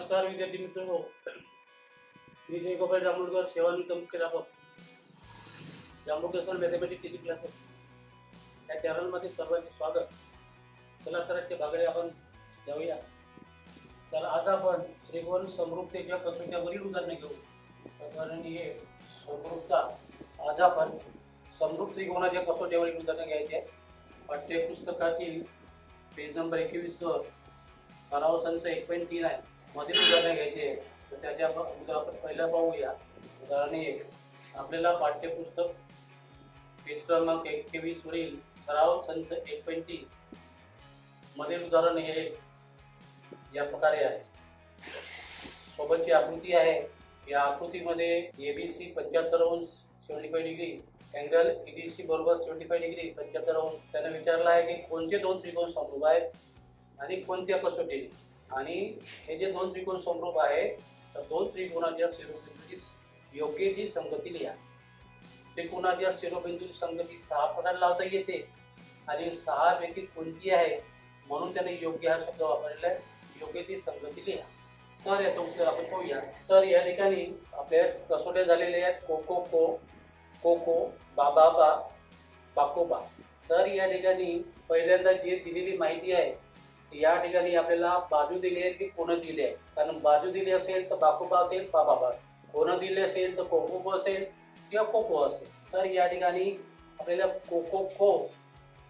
नमस्कार विद्यार्थी मित्रांनो, मी जय गोपाळ जांभूळकर, सेवानिवृत्त मुख्याध्यापक, जांभूळकर मॅथमॅटिक्स टीचिंग क्लासेस या चॅनलमध्ये सर्वांचे स्वागत. चला तर आजच्या भागाकडे आपण जाऊया. तर आज आपण त्रिकोण समरूपतेच्या कसोटीवरील उदाहरणे घेऊ. उदाहरण हे समरूपता. आज आपण समरूप त्रिकोणाच्या कसोटीवरील उदाहरणे घ्यायचे आहे. पाठ्यपुस्तकातील पेज नंबर 21 वर सराव संच 1.3 आहे. मधील उदाहरणे घ्यायचे आहे. तर त्याच्या आपण पहिला पाहूया. उदाहरण 1. आपल्याला पाठ्यपुस्तक पेज क्रमांक 21 वरील सराव संच 1.3 मधील उदाहरण हे या प्रकारे आहे. सोबतची आकृती आहे. या आकृतीमध्ये ABC 75 अंश 75 डिग्री, अँगल EDC बरोबर 75 डिग्री 75 अंश. त्याने विचारला आहे की कोणते दोन त्रिकोण समरूप आहेत आणि कोणत्या कसोटीने. आणि हे जे दोन त्रिकोण समरूप आहे तर दोन त्रिकोणाच्या शिरोबिंदूची योग्य जी संगती लिहा. त्रिकोणाच्या शिरोबिंदूची संगती 6 प्रकारे लावता येते आणि 6 पैकी कोणती आहे म्हणून त्याने योग्य हा शब्द वापरलेला आहे. योग्य ती संगती लिहा. तर याचं उत्तर आपण पाहूया. तर या ठिकाणी आपल्या कसोट्या झालेल्या आहेत कोको को, कोको, बाबा बा, बाकोबा. तर या ठिकाणी पहिल्यांदा जी दिलेली माहिती आहे या ठिकाणी आपल्याला बाजू दिली आहे की कोण दिली आहे. कारण बाजू दिली असेल तर बाकोबा असेल, बाबा कोण दिले असेल तर कोको असेल किंवा कोको असेल. तर या ठिकाणी आपल्याला कोको को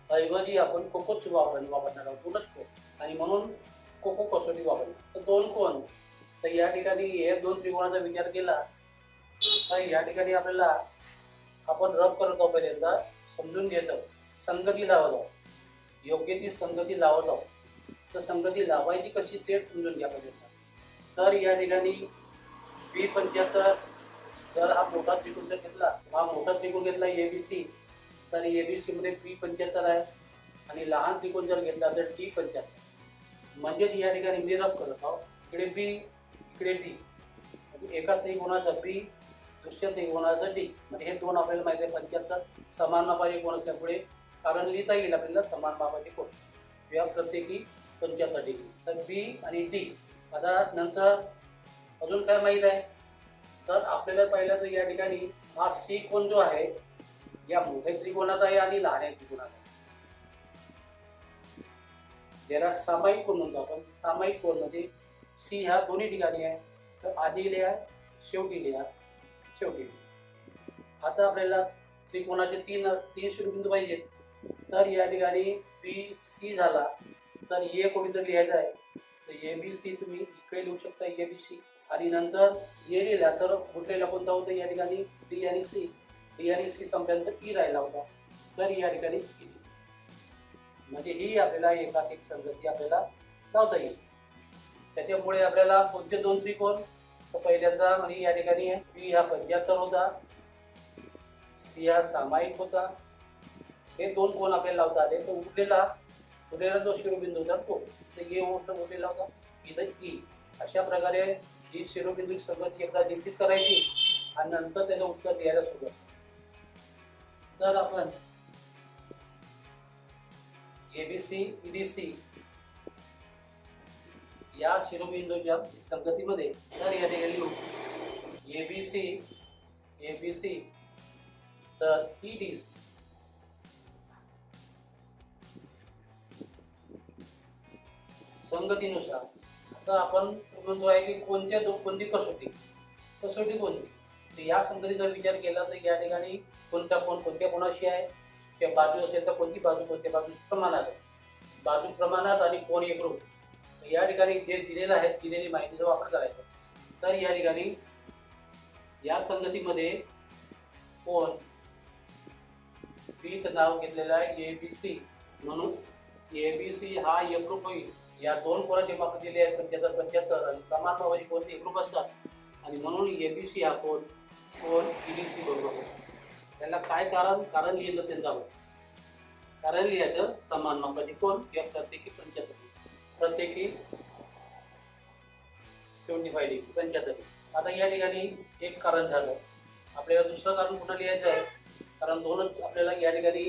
ऐवजी आपण कोकोच वापरणार आहोत, कोणच को, आणि म्हणून कोको कसोटी वापरणार. तर दोन कोण. तर या ठिकाणी हे दोन त्रिकोणाचा विचार केला तर या ठिकाणी आपल्याला आपण रब करत आहोत. पहिल्यांदा समजून घेतो, संगती लावत आहोत, योग्य ती संगती लावत आहोत. तर संगती लावायची कशी ते समजून घ्या पहिल्यांदा. तर या ठिकाणी B75 जर हा मोठा त्रिकोण जर घेतला, हा मोठा त्रिकोण घेतला ABC, तर ABC मध्ये B75 आहे आणि लहान त्रिकोण जर घेतला तर D75. म्हणजे या ठिकाणी मी रब करत आहोत. इकडे B इकडे D, म्हणजे एका त्रिकोणाचा B दुसऱ्या त्रिकोणाचा D. म्हणजे हे दोन आपल्याला माहिती आहे 75 समान मापाचे कोण असल्यामुळे कारण लिहिता येईल आपल्याला समान मापाचे कोण या प्रत्येकी 75 डिग्री. तर B आणि D. आता नंतर अजून काय माहित आहे तर आपल्याला पाहिलं तर या ठिकाणी हा C कोण जो आहे या मोठ्या त्रिकोणाचा आहे आणि लहान त्रिकोणाचा आहे. ज्याला सामायिक कोण म्हणतो आपण. सामायिक कोण म्हणजे C ह्या दोन्ही ठिकाणी आहे. तर आधी लिहा, शेवटी लिहा, शेवटी. आता आपल्याला त्रिकोणाचे तीन शिरोबिंदू पाहिजेत. तर या ठिकाणी BC झाला तर ए कोणीतरी लिहायचं आहे. तर ABC तुम्ही इकडे लिहू शकता ABC. आणि नंतर ए लिहिला तर उरलेला कोणता होता या ठिकाणी D आणि C. D आणि C संपल्यानंतर E राहिला होता. तर या ठिकाणी E. म्हणजे ही आपल्याला एकाच एक संगती आपल्याला लावता येईल. त्याच्यामुळे आपल्याला कोणते दोन त्रिकोण तर पहिल्यांदा म्हणजे या ठिकाणी B हा 75 होता, C हा सामायिक होता. हे दोन कोण आपल्याला लावता आले. तर उरलेला जो शिरोबिंदू होता तो ए उरलेला होता, इथं E. अशा प्रकारे ही शिरोबिंदू संगती एकदा निश्चित करायची आणि नंतर त्याचं उत्तर द्यायला सुरुवात. तर आपण ABC EDC या शिरोबिंदूच्या संगतीमध्ये तर या ठिकाणी लिहू ABC तर EDC. संगतीनुसार आता आपण म्हणतो आहे की कोणती कसोटी कोणती. तर या संगतीचा विचार केला तर या ठिकाणी कोणत्या कोणाशी आहे किंवा बाजू असेल तर कोणती बाजू कोणत्या बाजू प्रमाणात आहे. बाजू प्रमाणात आणि कोण एकरूप. या ठिकाणी जे दिलेलं आहे दिलेली माहितीचा वापर करायचा. तर या ठिकाणी या संगतीमध्ये कोण B नाव घेतलेलं आहे ABC. म्हणून ABC हा एकरूप होईल. या दोन कोणाचे माप दिले आहेत 75 आणि समान मापाचे कोण एकरूप असतात आणि म्हणून ABC हा कोण EDC बरोबर. त्याला काय कारण लिहिलं त्यांचा कारण लिहायचं समान मापाचे कोण किंवा प्रत्येकी 75 प्रत्येकी 75 डिग्री 75. आता या ठिकाणी एक कारण झालं. आपल्याला दुसरं कारण पुन्हा लिहायचं आहे कारण दोनच आपल्याला या ठिकाणी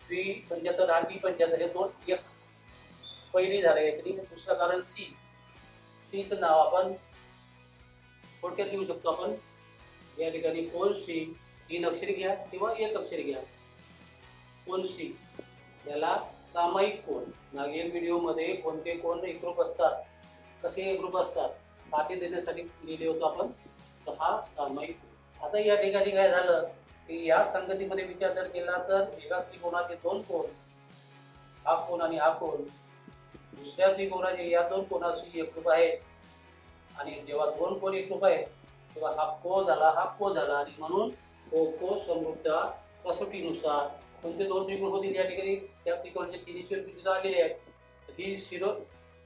B75 आणि D75 हे दोन एक पहिली झाले. दुसरं कारण C चं नाव आपण थोडक्यात लिहू शकतो. आपण या ठिकाणी कोण सी 3 अक्षरी घ्या किंवा 1 अक्षरी घ्या. कोण सी याला सामायिक कोण. मागील व्हिडिओमध्ये कोणते कोण एकरूप असतात, कसे एकरूप असतात खाते देण्यासाठी लिहिले होतो आपण. तर हा सामायिक. आता या ठिकाणी काय झालं की या संगतीमध्ये विचार जर केला तर एका त्रिकोणाचे 2 कोण, हा कोण आणि हा कोण, दुसऱ्या त्रिकोणाचे या 2 कोणाशी एकरूप आहेत. आणि जेव्हा 2 कोण एकरूप आहेत तेव्हा हा को झाला, हा को झाला. आणि म्हणून को समरूपता कसोटीनुसार कोणते 2 त्रिकोण होतील या ठिकाणी त्या त्रिकोणाचे तिन्ही शिरोबिंदू आलेले आहेत.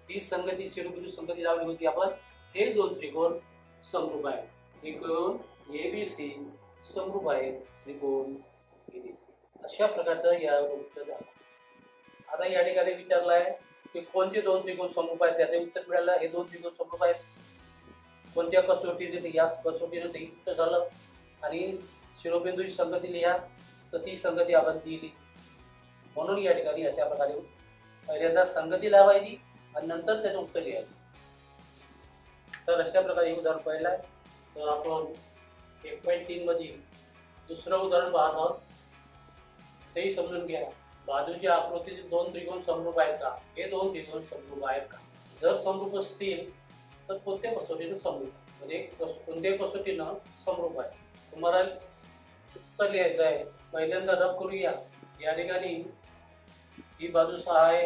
ही संगती शिरोबिंदू संगती लावली होती आपण. हे 2 त्रिकोण समरूप आहेत. त्रिकोण एबीसी समरूप आहेत. त्रिकोण एबीसी अशा प्रकारचं या उत्तर झालं. आता या ठिकाणी विचारलं आहे की कोणते 2 त्रिकोण समरूप आहेत, त्याचे उत्तर मिळालं. हे 2 त्रिकोण समरूप आहेत. कोणत्या कसोटीने, या कसोटीने ते उत्तर झालं. आणि शिरोबिंदूची संगती लिहा, तर ती संगती आपण दिली. म्हणून या ठिकाणी अशा प्रकारे पहिल्यांदा संगती लावायची आणि नंतर त्याचं उत्तर लिहायचं. तर अशा प्रकारे उदाहरण पहिलं आहे. तर आपण 1.3 मध्ये दुसरं उदाहरण पाहत आहोत. तेही समजून घ्या. बाजूच्या आकृतीतील 2 त्रिकोण समरूप आहेत का? हे 2 त्रिकोण समरूप आहेत का? जर समरूप असतील तर कोणत्या कसोटीनं समरूप, म्हणजे कोणत्या कसोटीनं समरूप आहे तुम्हाला उत्तर लिहायचं आहे. पहिल्यांदा रब करूया. या ठिकाणी ही बाजू 6 आहे,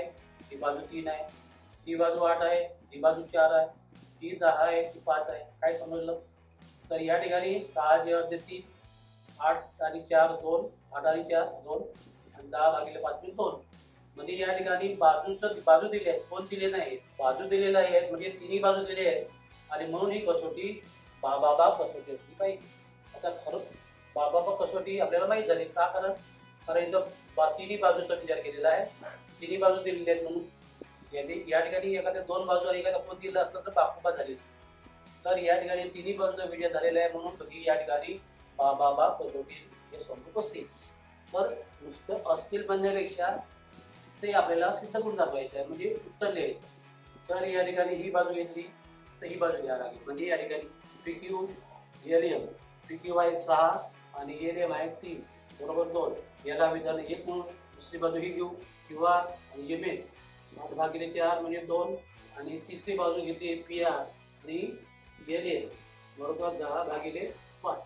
ही बाजू 3 आहे, ही बाजू 8 आहे, ही बाजू 4 आहे, ही 10 आहे, ही 5 आहे. काय समजलं? तर या ठिकाणी 6 जे अर्धे 3, 8 आणि 4 2, 8 आणि 4 2 आणि 10 भागिले 5 2. म्हणजे या ठिकाणी बाजू दिली आहे, कोण दिले नाही, बाजू दिलेला आहे. म्हणजे तिन्ही बाजू दिले आहेत. आणि म्हणून ही कसोटी बाबा कसोटी असली पाहिजे. आता खरं बाबा कसोटी आपल्याला माहीत झाली का? कारण इथं तिन्ही बाजूचा विचार केलेला आहे. तिन्ही बाजू दिलेली आहेत. म्हणून या ठिकाणी एखाद्या 2 बाजू आणि एखादा कोण दिलं असतं तर बाबा झाली. तर या ठिकाणी तिन्ही बाजूचा विचार झालेला आहे. म्हणून या ठिकाणी बाबा कसोटी हे समरूप असतील. तर नुसतं असतील म्हणण्यापेक्षा ते आपल्याला सिद्ध करून दाखवायचं आहे, म्हणजे उत्तर लिहायचं. तर या ठिकाणी ही बाजू घेतली तर ही बाजू घ्यावी लागेल. म्हणजे या ठिकाणी PQ एरियम, PQ आहे 6 आणि एरियम आहे 3 बरोबर 2. याला विधान 1 म्हणून दुसरी बाजू ही घेऊ QR आणि एमएन 8 भागिले 4 म्हणजे 2. आणि तिसरी बाजू घेतली PR आणि एरियम बरोबर 10 भागिले 5.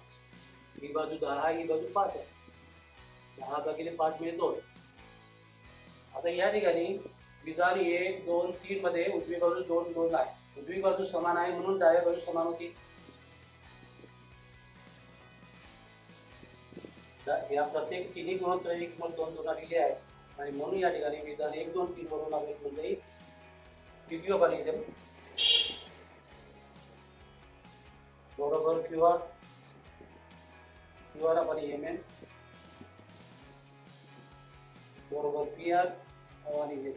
ही बाजू 10, ही बाजू 5 आहे. 10 भागिले 5 म्हणजे 2. आता या ठिकाणी विधान 1 2 3 मध्ये उजवी बाजू 2 2 आहे. उजवी बाजू समान आहे म्हणून डाव्या बाजू समान होती. या प्रत्येक तिन्ही गुणोत्तराची किंमत 2 2 दिली आहे. आणि म्हणून या ठिकाणी विधान 1 2 3 वरून आपल्याला कोणतेही PQ पाहिजे बरोबर QR आपण एमएन बरोबर PR आणि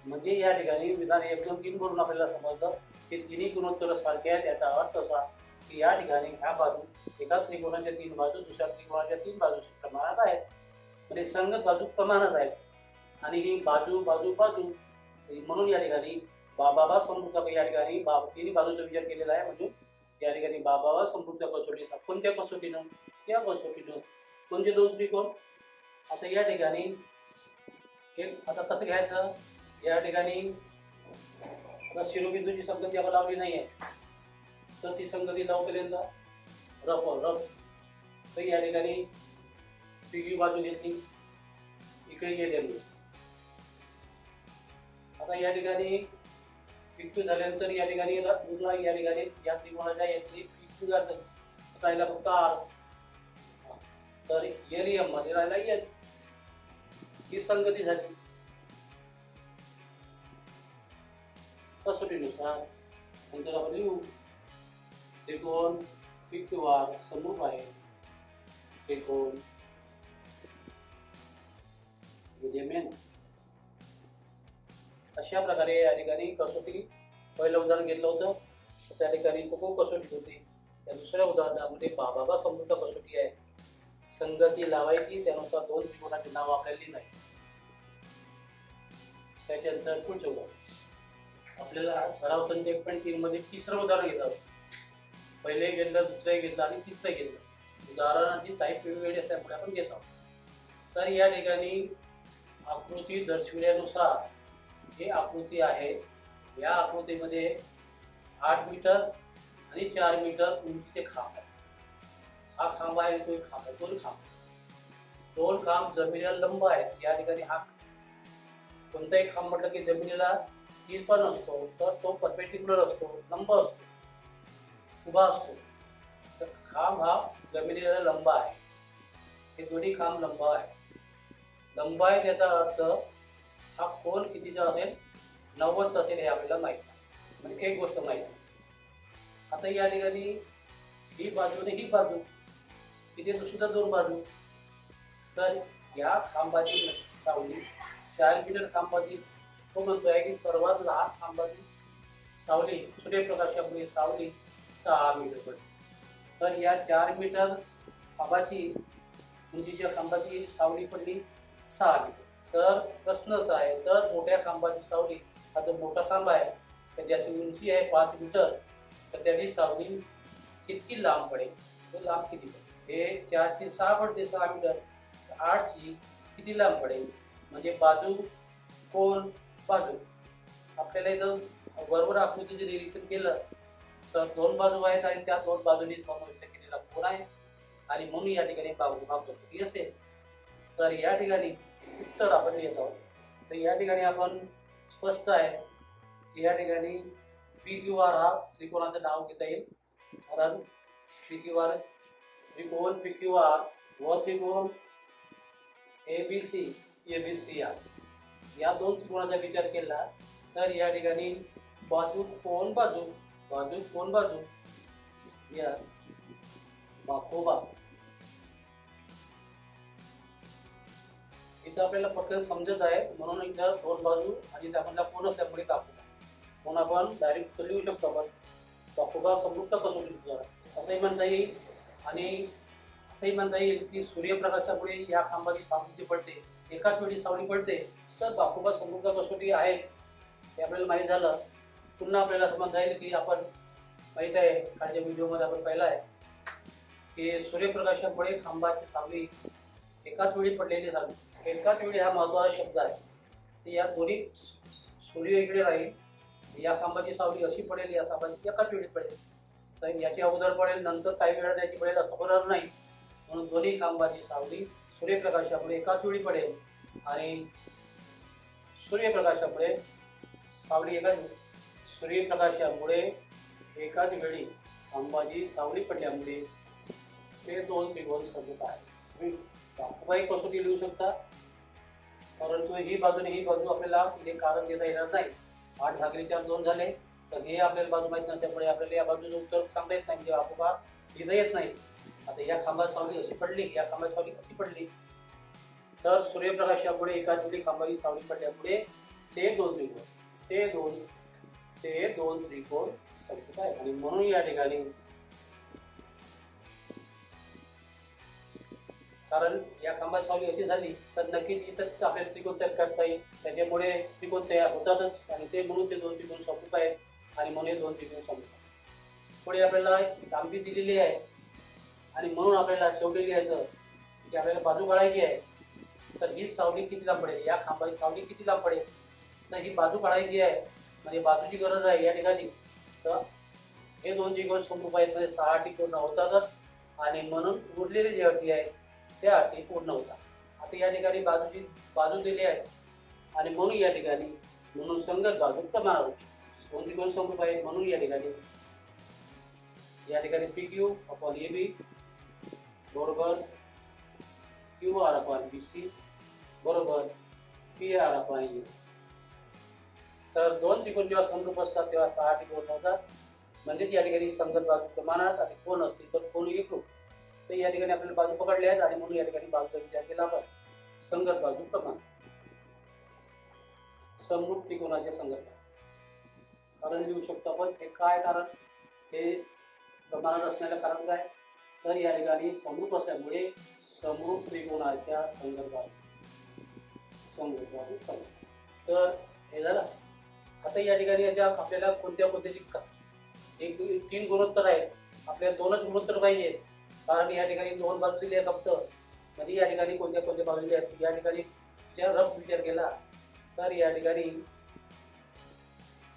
म्हणजे या ठिकाणी विधान 1 2 3 वरून आपल्याला समजलं की तिन्ही गुणोत्तर सारखे आहेत. याचा अर्थ असा की या ठिकाणी ह्या बाजू एका त्रिकोणाच्या 3 बाजू दुसऱ्या त्रिकोणाच्या 3 बाजूशी प्रमाणात आहेत. म्हणजे संगत बाजू प्रमाणात आहेत. आणि ही बाजू बाजू बाजू म्हणून या ठिकाणी बाबा समृद्ध या ठिकाणी तिन्ही बाजूचा विचार केलेला आहे. म्हणजे या ठिकाणी बाबा समृद्ध कसोटीचा कोणत्या कसोटीनं, या कसोटीनं कोणते 2 त्रिकोण. आता या ठिकाणी आता कसं घ्यायचं, या ठिकाणी शिरोबिंदूची संगती आपण लावली नाही आहे तर ती संगती लावपर्यंत रफ. तर या ठिकाणी PQ बाजू घेतली, इकडे गेले. आता या ठिकाणी PQ झाल्यानंतर या ठिकाणी या ठिकाणी या त्रिकोणाच्या यातली PQ राहिला फक्त R. तर एरियम मध्ये राहिला L. ही संगती झाली कसोटीनुसार. नंतर आपण लिहू त्रिकोण PQR समरूप आहे. त्रिकोण एमएन. अशा प्रकारे या ठिकाणी कसोटी पहिलं उदाहरण घेतलं होतं. त्या ठिकाणी को कसोटी होती. त्या दुसऱ्या उदाहरणामध्ये बाबा समृद्ध कसोटी आहे. संगती लावायची, त्यानुसार 2 त्रिकोणाचे नाव आपल्याला लिहिलं आहे. त्याच्यानंतर पुढचं उदाहरण आपल्याला सराव संच 1.3 मध्ये तिसरं उदाहरण घेत आहोत. पहिले घेतलं, दुसरं घेतलं आणि तिसरं घेतलं. उदाहरणाची टाईप वेगवेगळी असल्यामुळे आपण घेत आहोत. तर या ठिकाणी आकृती दर्शविल्यानुसार ही आकृती आहे. या आकृतीमध्ये 8 मीटर आणि 4 मीटर उंचीचे खांब आहे. हा खांब आहे, तो एक खांब आहे, दोन खांब जमिनीला लंब आहेत. या ठिकाणी हा कोणताही खांब म्हटलं की जमिनीला तिरपा नसतो, तर तो परपेंडिक्युलर असतो, लंब असतो, उभा असतो. तर खांब हा जमिनीला लंब आहे. हे दोन्ही खांब लंब आहे. लंब आहे त्याचा अर्थ हा कोन कितीचा असेल, 90 असेल हे आपल्याला माहित आहे. म्हणजे एक गोष्ट माहित आहे. आता या ठिकाणी ही बाजू आणि ही बाजू, इथे सुद्धा दोन बाजू. तर या खांबाची सावली 4 मीटर खांबाची, तो म्हणतोय की सर्वात लहान खांबाची सावली सूर्यप्रकाशामुळे सावली 6 मीटर पडली. तर या 4 मीटर खांबाची उंचीच्या खांबाची सावली पडली 6 मीटर. तर प्रश्न असा आहे, तर मोठ्या खांबाची सावली, हा जो मोठा खांब आहे तर ज्याची उंची आहे 5 मीटर, तर त्याची सावली किती लांब पडेल, तो लांब किती पडेल. हे 4 ची 6 पडते, 6 मीटर. 8 ची किती लांब पडेल, म्हणजे बाजू कोन बाजू. आपल्याला इथं बरोबर आकृतीचे निरीक्षण केलं तर दोन बाजू आहेत आणि त्या दोन बाजूंनी समाविष्ट केलेला कोन आहे आणि म्हणून या ठिकाणी बाजू किती असेल. तर या ठिकाणी उत्तर आपण येत आहोत. तर या ठिकाणी आपण स्पष्ट आहे की या ठिकाणी PQR हा त्रिकोणाचं नाव घेता येईल. कारण PQR त्रिकोण PQR व त्रिकोण ABC या दोन त्रिकोणाचा विचार केला तर या ठिकाणी बाजू कोन बाजू या बाजूबा इथं आपल्याला पटकन समजत आहे. म्हणून इथं दोन बाजू आणि आपल्याला कोन असल्यामुळे दाखवतो. कोण आपण डायरेक्ट लिहू शकतो. आपण बाजूबा समृद्ध कसोटीद्वारा असंही म्हणता येईल. आणि असंही म्हणता येईल की सूर्यप्रकाशामुळे या खांबाची सावली पडते, एकाच वेळी सावली पडते, तर बाजूबा समृद्ध कसोटी आहे हे आपल्याला माहीत झालं. पुन्हा आपल्याला समजता येईल की आपण माहीत आहे, खालच्या व्हिडिओमध्ये आपण पाहिलं आहे की सूर्यप्रकाशामुळे खांबाची सावली एकाच वेळी पडलेली सावली. एकाच वेळी हा महत्त्वाचा शब्द आहे. तर या दोन्ही सूर्य इकडे राहील, या खांबाची सावली अशी पडेल, या खांबाची एकाच वेळी पडेल. तर याची अगोदर पडेल, नंतर काही वेळा त्याची पडेल असं होणार नाही. म्हणून दोन्ही खांबाची सावली सूर्यप्रकाशामुळे एकाच वेळी पडेल आणि सूर्यप्रकाशामुळे एकाच वेळी खांबाची सावली पडल्यामुळे ते दोन त्रिकोण समजत आहे. बाजूबाई कसोटी लिहू शकता, परंतु ही बाजू आणि ही बाजू आपल्याला इथे कारण देता येणार नाही. 8/4 2 झाले, तर हे आपल्याला बाजू माहीत नसल्यामुळे आपल्याला या बाजूचं उत्तर सांगता येत नाही, म्हणजे बाजूबा लिहिता येत नाही. आता या खांबाची सावली अशी पडली, या खांबाची सावली अशी पडली, तर सूर्यप्रकाशामुळे एकाच वेळी खांबाची सावली पडल्यामुळे ते दोन त्रिकोण समजत आहे. आणि म्हणून या ठिकाणी कारण या खांबाची सावली अशी झाली तर नक्कीच इथंच आपल्याला त्रिकोण तयार करता येईल. त्याच्यामुळे त्रिकोण तयार होतातच आणि ते म्हणून ते दोन त्रिकोण समजत आहेत आणि म्हणून हे दोन त्रिकोण समजतात. पुढे आपल्याला लांबी दिलेली आहे आणि म्हणून आपल्याला शेवटी लिहायचं की आपल्याला बाजू काढायची आहे. तर ही सावली किती लांब पडेल, या खांबाची सावली किती लांब पडेल, तर ही बाजू काढायची आहे म्हणजे बाजूची गरज आहे या ठिकाणी. तर हे दोन त्रिकोण समरूप आहेत म्हणजे 6 त्रिकोण होतातच आणि म्हणून उरलेले जे अटी आहेत त्या अटी पूर्ण होतात. आता या ठिकाणी बाजू दिली आहे आणि म्हणून या ठिकाणी संगत बाजू प्रमाण होती. दोन त्रिकोण समरूप आहेत म्हणून या ठिकाणी PQ/AB बरोबर QR/BC बरोबर PR/A. तर दोन त्रिकोण जेव्हा समरूप असतात तेव्हा 6 त्रिकोण होतात. म्हणजे या ठिकाणी संगत बाजू प्रमाणात आणि कोन असतील तर कोन एकरूप. तर या ठिकाणी आपल्याला बाजू पकडल्या आहेत आणि म्हणून या ठिकाणी बाजूचा विचार केला आपण. संगत बाजू प्रमाण समरूप त्रिकोणाचे संगत कारण लिहू शकतो आपण. हे काय कारण, हे प्रमाणात असण्याचं कारण काय, तर या ठिकाणी समरूप असल्यामुळे समरूप त्रिकोणाच्या संगत बाजू. तर हे झालं. आता या ठिकाणी आपल्याला कोणत्या एक 3 गुणोत्तर आहेत. आपल्याला 2च गुणोत्तर पाहिजे, कारण या ठिकाणी 2 बाजू दिली आहेत फक्त. म्हणजे या ठिकाणी कोणत्या बाजू दिल्या आहेत. या ठिकाणी जर रफ विचार केला तर या ठिकाणी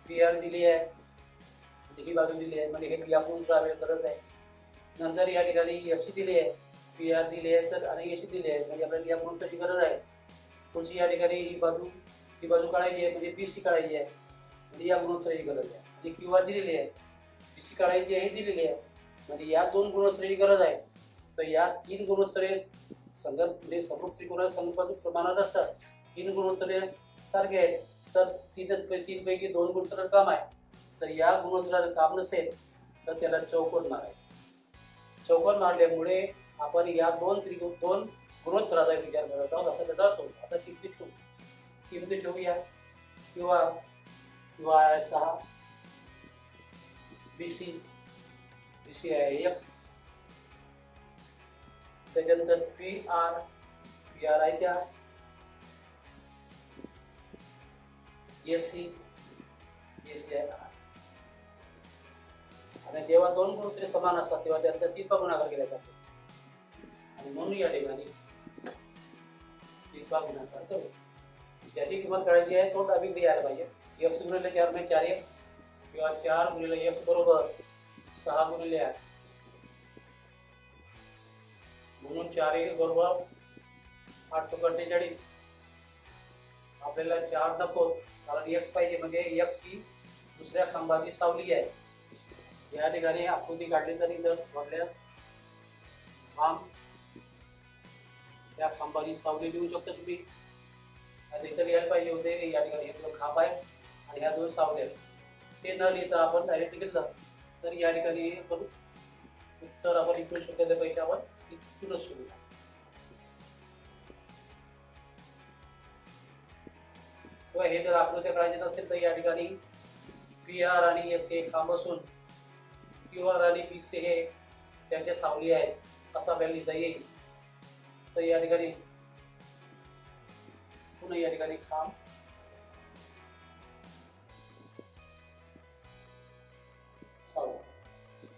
पी आर दिली आहे, ही बाजू दिली आहे, म्हणजे हे या गुणोत्तर आपल्याला गरज आहे. नंतर या ठिकाणी एसी दिली आहे, पी आर दिली आहे तर आणि एसी दिली आहे, म्हणजे आपल्याला या गुणोत्तराची गरज आहे. पुढची या ठिकाणी ही बाजू काढायची आहे, म्हणजे बीसी काढायची आहे, म्हणजे या गुणोत्तराची गरज आहे. आणि क्यू आर दिलेली आहे, बीसी काढायची आहे, दिलेली आहे, म्हणजे या 2 गुणोत्तराची गरज आहे. तर या 3 गुणोत्तरे म्हणजे समरूप त्रिकोणाच्या समबाजू प्रमाणात असतात. 3 गुणोत्तरे सारखे आहेत, तर 3 पैकी 2 गुणोत्तर काम आहे. तर या गुणोत्तराचं काम नसेल तर त्याला चौकोन मारायचं. चौकोन मारल्यामुळे आपण या 2 गुणोत्तराचा विचार करत आहोत असं त्याचा अर्थ होतो. आता किमती ठेवूया. किंवा 6 बीसी आहे एक्स, त्याच्यानंतर पी आर आहे 4, एसी आहे 8. आणि जेव्हा 2 गुणोत्तरे समान असतात तेव्हा त्यांचा 3 गुणाकार केला जातो, आणि म्हणून या ठिकाणी 3 गुणाकार करू. ज्याची किंमत काढायची आहे तो डावीकडे यायला पाहिजे. एक्स गुणिले 4 म्हणजे 4x, किंवा 4 गुणिले एक्स बरोबर 6 गुणिले 8, म्हणून 4x बरोबर 848. आपल्याला 4 नको, कारण x पाहिजे, म्हणजे x ही दुसऱ्या खांबाची सावली आहे. या ठिकाणी आकृती काढली तरी जर वाटल्यास खांब त्या खांबाची सावली लिहू शकता तुम्ही. इतर यायला पाहिजे होते. या ठिकाणी एक खांब आहे आणि ह्या 2 सावल्या आहेत. ते न लिहिता आपण डायरेक्ट घेतलं तर या ठिकाणी उत्तर आपण इकडून शोधायला पाहिजे. आपण इथूनच सुरू. किंवा हे जर आकृत्या काढायचे नसेल तर या ठिकाणी पी आर आणि एस हे खांब असून क्यू आर आणि पी सी हे त्यांच्या सावली आहेत असं आपल्याला लिहिता येईल. तर या ठिकाणी पुन्हा या ठिकाणी खांब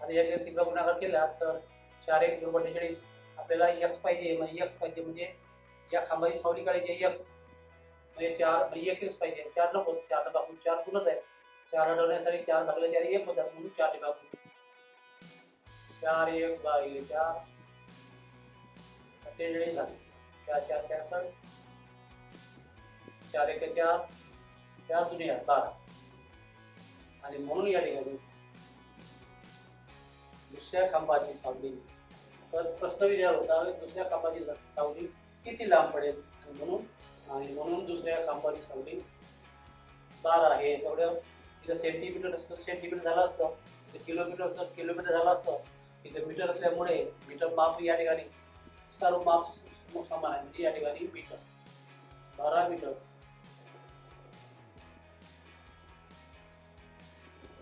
आणि या ठिकाणी 3 गुणाकार केला तर 4x बरोबर 43. आपल्याला x पाहिजे, म्हणजे या खांबाची सावली काढायची x, म्हणजे 4 म्हणजे 1x पाहिजे. 4 नको, 4 टाकून 4 गुणच आहे. 4 हटवण्यासाठी 4 भागले 4 1 होतात, म्हणून 4 टाकू. 4 1 भागिले 4 43 झाले. 4 4 63, 4 1 4, 4 दुनी 12. आणि म्हणून या ठिकाणी दुसऱ्या खांबाची सावली, तर प्रश्न विचार होता दुसऱ्या खांबाची सावली किती लांब पडेल, आणि म्हणून दुसऱ्या खांबाची सावली 12 आहे. तेवढं तिथं सेंटीमीटर असतं सेंटीमीटर झालं असतं, किलोमीटर असतं किलोमीटर झालं असतं. तिथे मीटर असल्यामुळे मीटर माप या ठिकाणी सर्व माप समान आहे, म्हणजे या ठिकाणी मीटर 12 मीटर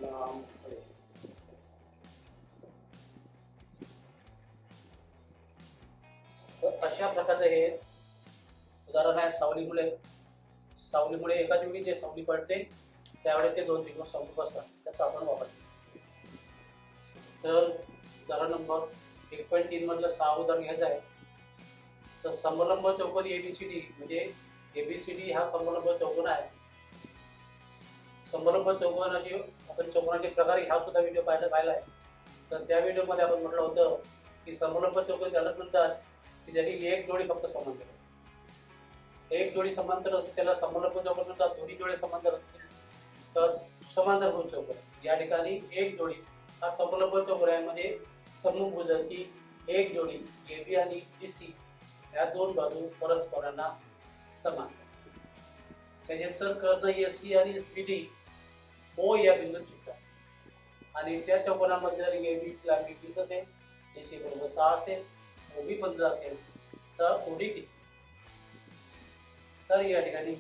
लांब पडेल. तर अशा प्रकारचे हे उदाहरण आहे. सावलीमुळे एकाच वेळी जे सावली पडते त्यावेळेस ते 2 त्रिकोण समरूप असतात, त्याचा आपण वापर. तर उदाहरण नंबर 1.3 मधलं 6 उदाहरण घ्यायचं आहे. तर समलंब चौकोन एबीसीडी, म्हणजे एबीसीडी हा समलंब चौकोन आहे. समलंब चौकोनाची आपण चौकोनाचे प्रकार हा सुद्धा व्हिडिओ पाहिला आहे. तर त्या व्हिडिओमध्ये आपण म्हटलं होतं की समलंब चौकोन त्याला म्हणतात की ज्याची एक जोडी फक्त समांतर असते. एक जोडी समांतर असते त्याला समलंब चौकोन म्हणतात. दोन्ही जोडी समांतर असतील तर समांतरभुज चौकोन. या ठिकाणी एक जोडी हा समलंब चौकोन आहे, म्हणजे समभुजाची एक जोडी AB आणि BC या 2 बाजू परस्परांना समान. त्याचे कर्ण AC आणि BD O या बिंदूत चिकतात, आणि त्या चौकोनामध्ये जर AB लांबी 20 असेल, AC बरोबर 6 असेल, OB 15 असेल तर OD किती. तर या ठिकाणी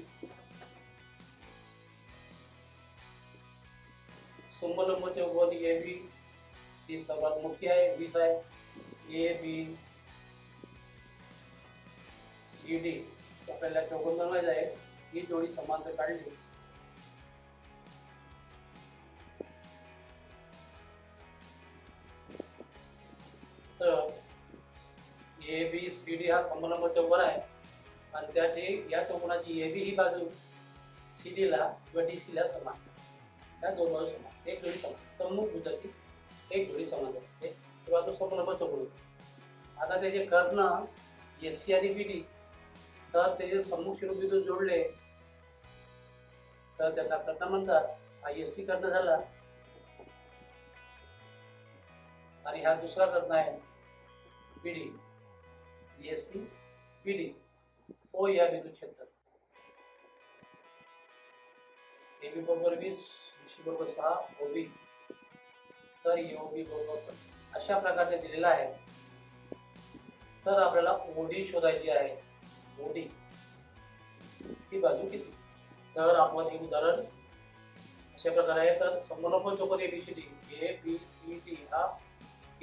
समलंब चौकोन AB ही सर्वात मोठी आहे, 20 आहे. AB CD आपल्याला चौकोन बनवायचा आहे. ही जोडी समांतर काढली सी डी हा समलंब चौकोन आहे आणि त्याची या चौकोनाची ए बी ही बाजू सी डी ला किंवा डी सी ला समान, त्या दोन बाजू समान, एक जोडी समान, सम्मुख भुजाची एक जोडी समान असते किंवा तो समलंब चौकोन. आता त्याचे कर्ण एस सी आणि बी डी, तर त्याचे सम्मुख शिरोबिंदू जोडले तर त्याला कर्ण म्हणतात. हा एस सी कर्ण झाला आणि हा दुसरा कर्ण आहे B D, S C B D, O या बिंदू छेदतात. ए बी बरोबर 20, सी बरोबर 6, ओ बी, तर ओ बी बरोबर अशा प्रकारे दिलेला आहे. तर आपल्याला ओडी शोधायची आहे. ओडी ही बाजू किती? तर आपण हे उदाहरण अशा प्रकारे आहे. तर समलंब चौकोन A B C D, A B C D हा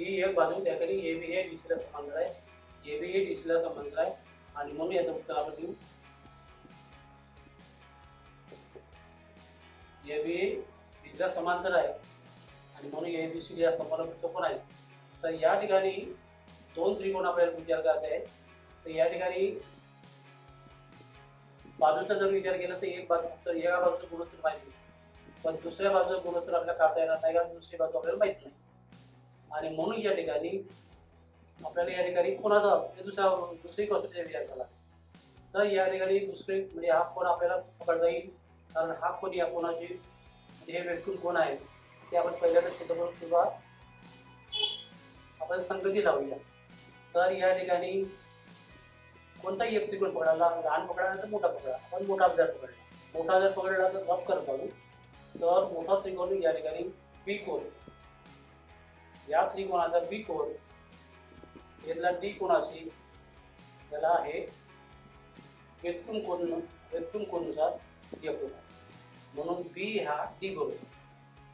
ही एक बाजू, त्याकडे ए बी हे डी सी ला समांतर आहे, ए बी हे डी सी ला समांतर आहे आणि म्हणून याचं उत्तर आपण देऊ ए बी डी सी ला समांतर आहे आणि म्हणून ए बी सी डी हा समलंब चौकोन आहे. तर या ठिकाणी दोन त्रिकोण आपल्याला विचार करायचे आहे. तर या ठिकाणी बाजूचा जर विचार केला तर एक बाजू, तर एका बाजूचं गुणोत्तर माहिती, पण दुसऱ्या बाजूचं गुणोत्तर आपल्याला काढता येणार नाही, कारण दुसरी बाजू आपल्याला माहित नाही. आणि म्हणून या ठिकाणी आपल्याला या ठिकाणी कोणाचा दुसरी गोष्टीचा विचार केला तर या ठिकाणी दुसरी म्हणजे हा कोण आपल्याला पकडता येईल, कारण हा कोण या कोणाची हे व्यक्ती कोण आहे ते आपण पहिल्यांदा सिद्ध करून किंवा आपण संगती लावूया. तर या ठिकाणी कोणताही एक त्रिकोण पकडायला, लहान पकडा तर मोठा पकडा, आपण मोठा जर पकडला, मोठा जर पकडला तर रफ करत आहोत. तर मोठा त्रिकोण या ठिकाणी बी कोण, या त्रिकोणाचा बी कोण याला डी कोणाशी, याला आहे व्यक्तुम कोणानुसार एक कोण, म्हणून बी हा डी बरोबर.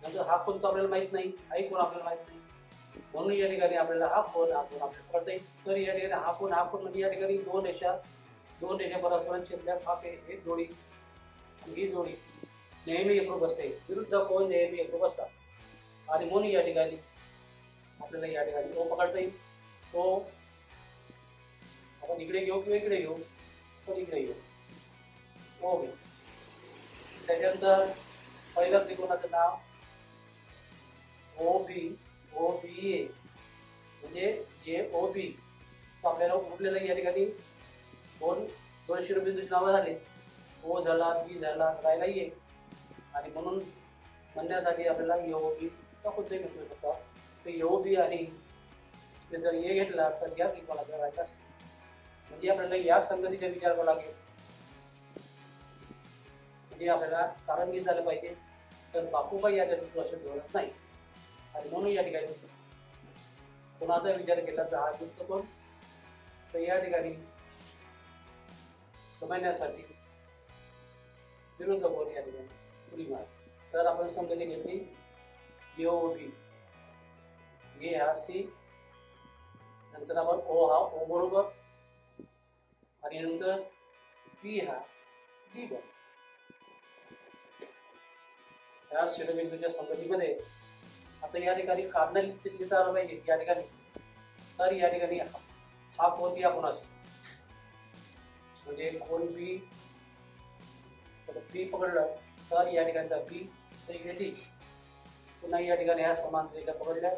नंतर हा कोण तर आपल्याला माहित नाही, आई कोण आपल्याला माहित नाही, म्हणून या ठिकाणी आपल्याला हा कोण आपल्याला कळता येईल. तर या ठिकाणी हा कोण म्हणजे या ठिकाणी दोन रेषा परस्पर छेदल्या, हा एक जोडी ही जोडी नेहमी एकरूप असते, विरुद्ध कोण नेहमी एकरूप असतात आणि म्हणून या ठिकाणी आपल्याला या ठिकाणी ओ पकडता येईल. तो आपण इकडे घेऊ किंवा इकडे घेऊ, पण इकडे घेऊ ओ घेऊ. त्याच्यानंतर पहिल्या त्रिकोणाचं नाव ओ बी ए, म्हणजे जे ओ बी आपल्याला उरलेलं या ठिकाणी दोन शिरोबिंदूची नावं झाले, ओ झाला, बी झाला, राहिला ए, आणि म्हणून म्हणण्यासाठी आपल्याला ओ बी कोणते घेतलं शकतो. तर ओ बी आणि जर ए घेतला तर या त्रिकोणाचा राहिला, म्हणजे आपल्याला या संगतीचा विचार करावा लागेल. म्हणजे आपल्याला कारण हे झालं पाहिजे तर बापूबाई या त्याचं लक्ष ठेवत नाही आणि म्हणून या ठिकाणी कोणाचा विचार केला तर हा युक्त कोण. तर या ठिकाणी समजण्यासाठी विरुद्ध कोण या ठिकाणी पुरी मार. तर आपण संगती घेतली ओ बी, ए हा सी, नंतर आपण ओ हा ओ बरोबर आणि नंतर बी हा डी बरोबर. या शिरोबिंदूच्या संगतीमध्ये आता या ठिकाणी कारण लिहिता आलं पाहिजे या ठिकाणी. तर या ठिकाणी हा कोण या कोण असेल, म्हणजे कोण बी पकडलं तर या ठिकाणचा बी तर इकडे डी, पुन्हा या ठिकाणी ह्या समान रेषा पकडल्या,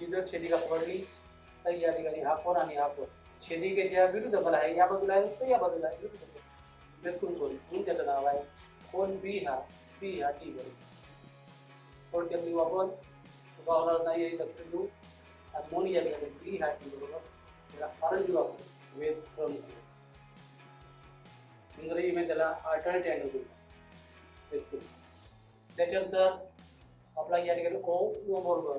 ही जर छेदिका पकडली तर या ठिकाणी हा कोण आणि हा कोण छेदिकेच्या विरुद्ध मला आहे, या बाजूला आहे तर या बाजूला आहे, बिलकुल कोण, म्हणून त्याचं नाव आहे कोण बी हा डी बरोबर. थोडक्यात मी वापर होणार नाही हे लक्ष देऊ आणि म्हणून या ठिकाणी बी हा डी बरोबर त्याला कारण बी वापरू वेद क्रम इंग्रजीमध्ये त्याला अल्टरनेट अँगल देऊ. त्याच्यानंतर आपला या ठिकाणी ओ बरोबर,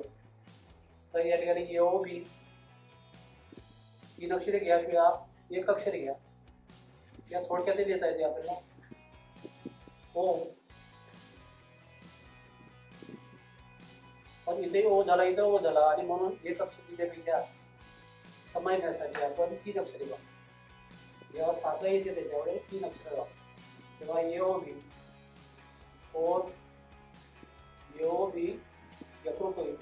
तर या ठिकाणी ओ बी 3 अक्षरे घ्या किंवा 1 अक्षर घ्या, या थोडक्यात लिहिता येते आपल्याला ओ, पण इथे ओ झाला, इथं ओ झाला आणि म्हणून 1 अक्षर लिहिण्यापेक्षा समजण्यासाठी आपण 3 अक्षरे वापरू. जेव्हा साधा येते त्याच्यामुळे 3 अक्षर वापरू. तेव्हा ओ बी और ओ बी एकरूप होईल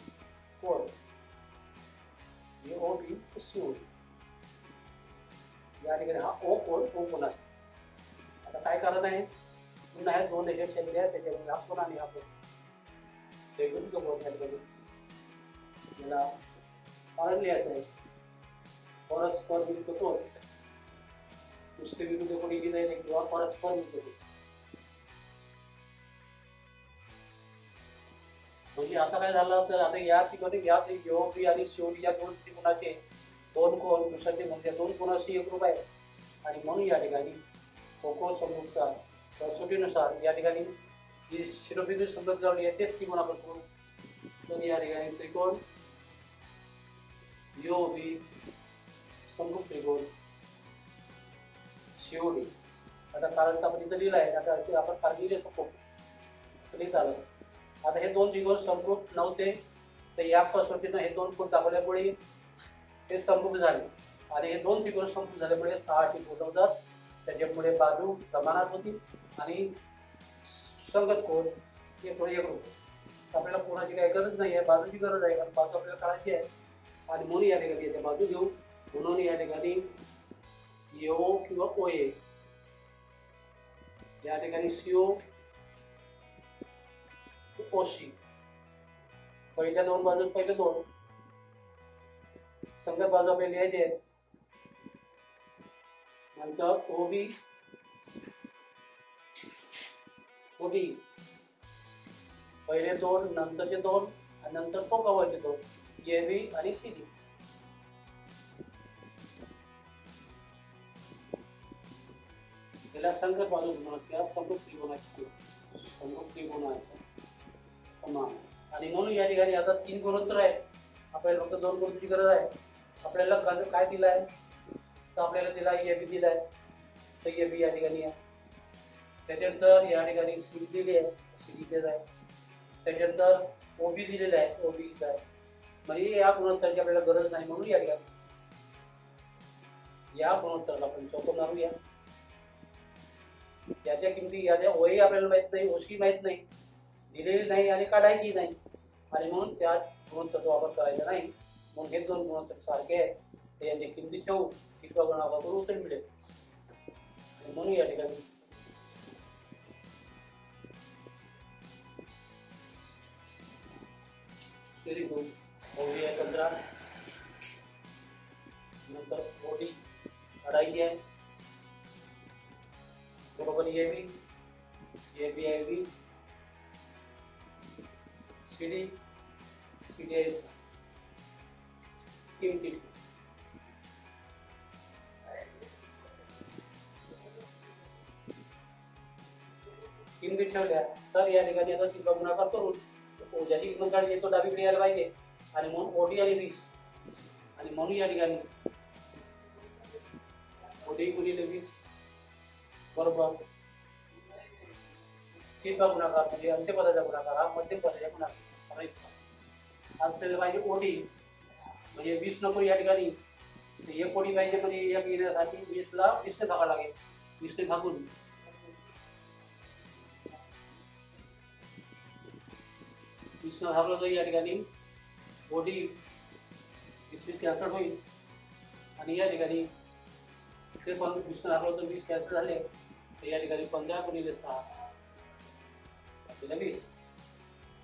कोण, ओ बी सी होईल. या ठिकाणी हा ओ कोण ओ कोण आहे. आता काय कारण आहे, पुन्हा ह्या दोन रेषा छेदल्या आहेत, त्याच्यामध्ये हा कोण आणि हा कोण वेगवेगळं कोण या ठिकाणी मला कारण लिहायचं आहे. परस्पर विरुद्ध कोण, नुसते विरुद्ध कोणी लिहिलं नाही किंवा परस्पर विरुद्ध कोण. म्हणजे आता काय झालं तर आता या ठिकाणी या योगी आणि शिवडी या दोन त्रिकोणाचे दोन कोण दुसऱ्याचे म्हणजे दोन कोणाशी एकरूप आहे आणि म्हणून या ठिकाणी कोकोण समूहाचा कसोटीनुसार या ठिकाणी जी शिरोबिंदू संगत लावली आहे तेच त्रिकोण आपण करू. तर या ठिकाणी त्रिकोण योगी समूह त्रिकोण शिवडी. आता कारणचा आपण इथं लिहिलं आहे. आता आपण कारण लिहिलं शकतो लिहित आलं. आता हे दोन त्रिकोण समरूप नव्हते तर या कसोटीनं हे दोन कोण दाखवल्यामुळे हे समरूप झाले आणि हे दोन त्रिकोण समरूप झाल्यामुळे 6 त्रिकोण होतात. त्याच्यामुळे बाजू समानात होती आणि संगत कोण हे थोडे एकरूप. आपल्याला कोणाची काही गरज नाही आहे, बाजूची गरज आहे कारण बाजू आपल्याला काढायची आहे आणि म्हणून या ठिकाणी याच्या बाजू घेऊ. म्हणून या ठिकाणी यो किंवा ओए या ठिकाणी सीओ ओशी पहिल्या दोन बाजू पहिले दोन संगत बाजू आपल्याला लिहायचे आहेत. नंतर ओबी ओडी पहिले दोन नंतरचे दोन आणि नंतर तो कवाचे दोन एबी आणि सीडी. त्याला संगत बाजू म्हणतात किंवा समरूप त्रिकोणाची समरूप त्रिकोणाचा समान. आणि म्हणून या ठिकाणी आता 3 गुणोत्तर आहे. आपल्याला फक्त 2 गुणोत्तराची गरज आहे. आपल्याला काय दिलं आहे तर आपल्याला दिला एबी दिला आहे तर एबी या ठिकाणी आहे. त्याच्यानंतर या ठिकाणी सी दिली आहे सी दिलेलं आहे. त्याच्यानंतर ओबी दिलेलं आहे ओबी इथं आहे. म्हणजे या गुणोत्तराची आपल्याला गरज नाही म्हणून या ठिकाणी या गुणोत्तराला आपण चौकोन मारूया. याच्या किमती याच्या ओही आपल्याला माहित नाही, ओशी माहित नाही, दिलेली नाही आणि काढायची नाही आणि म्हणून त्या गुणोत्तराचा वापर करायचा नाही. म्हणून हे दोन गुणोत्तर सारखे आहेत तर यांची किमती ठेवू किंवा गुणाकार करून उत्तर मिळेल. आणि म्हणून या ठिकाणी ओडी आहे 15 नंतर ओडी काढायची आहे बरोबर एबी एबी आहे 20 सीडी सीडी आहे किमती किमती ठेवल्या तर या ठिकाणी आता ती गुणाकार करून ज्याची किंमत काढली तो डावीकडे यायला पाहिजे आणि म्हणून ओडी आणि 20 आणि म्हणून या ठिकाणी ओडी गुणिले 20 बरोबर तिचा गुणाकार म्हणजे अंत्यपदाचा गुणाकार हा मध्यम पदाचा गुणाकार असलेला पाहिजे. ओडी म्हणजे 20 नको या ठिकाणी एक ओडी पाहिजे म्हणजे एक येण्यासाठी 20 ला 20 ने भागावं लागेल. 20 ने भागून भागलं तर या ठिकाणी ओडी 20 कॅन्सल होईल आणि या ठिकाणी ते पण 20 भागलं तर 20 कॅन्सल झाले तर या ठिकाणी 15 गुणिले 6 20.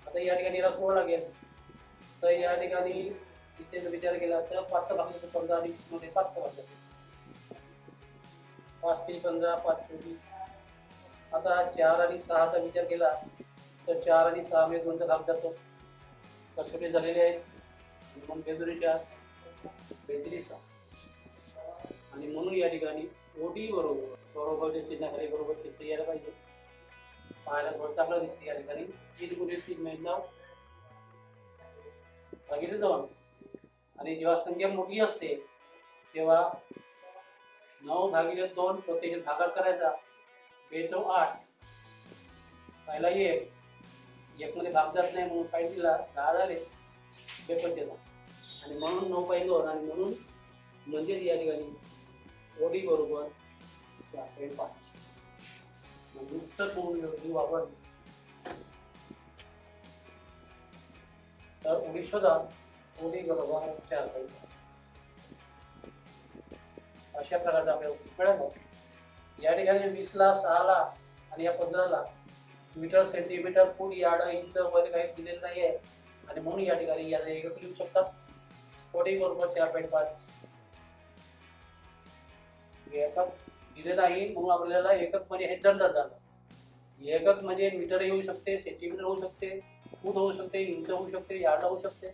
आता या ठिकाणी याला सोड लागेल तर या ठिकाणी इथे जर विचार केला तर 5चा भाग 15 आणि 20 मध्ये 5चा भाग 5 3 15 5 24. आता 4 आणि 6चा विचार केला तर 4 आणि 6 मध्ये 2चा भाग जातो कसोटी झालेले आहेत म्हणून बेदुरीच्या 42 आणि म्हणून या ठिकाणी ओडी बरोबर बरोबरच्या चिन्हाखाली बरोबर चिन्ह यायला पाहिजे. पाहायला थोडं चांगलं दिसते या ठिकाणी 3 गुणिले 3 महिना भागिले 2 आणि जेव्हा संख्या मोठी असते तेव्हा 9 भागिले 2 प्रत्येक भागाकार करायचा 2 तो 8 पहिला 1 मध्ये भाग जात नाही म्हणून फाईन दिला 10 झाले पेपर दिला आणि म्हणून 9 बाय 2 आणि म्हणून म्हणजे या ठिकाणी ओडी बरोबर 4.5 उत्तर पूर्ण वापर तर ओडी शोधा ओडी बरोबर 4. अशा प्रकारचा आपल्याला उत्तर मिळालं. या ठिकाणी 20ला 6ला आणि या 15ला मीटर, सेंटीमीटर, फूट, यार्ड, इंच वगैरे काही दिलेलं नाही आहे आणि म्हणून या ठिकाणी या एकक लिहू शकतात. कोटी बरोबर 4.5 एकक दिले नाही म्हणून आपल्याला एकक म्हणजे हे दंड झालं. एकक म्हणजे मीटर येऊ शकते, सेंटीमीटर होऊ शकते, फूट होऊ शकते, इंच होऊ शकते, यार्ड होऊ शकते.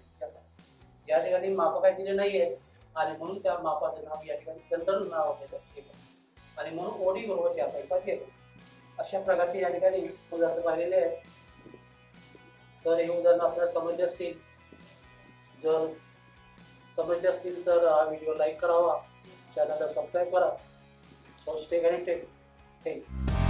या ठिकाणी माप काय दिले नाहीये आणि म्हणून त्या मापाचं नाव या ठिकाणी दंड नाव आहे आणि म्हणून ओडी बरोबर 4.5 घेतो. अशा प्रकारचे या ठिकाणी उदाहरण पाहिलेले आहे. तर हे उदाहरण आपल्याला समजले असतील. जर समजले असतील तर हा व्हिडिओ लाईक करावा, चॅनलला सबस्क्राईब करा. Stay connected. थँक्यू.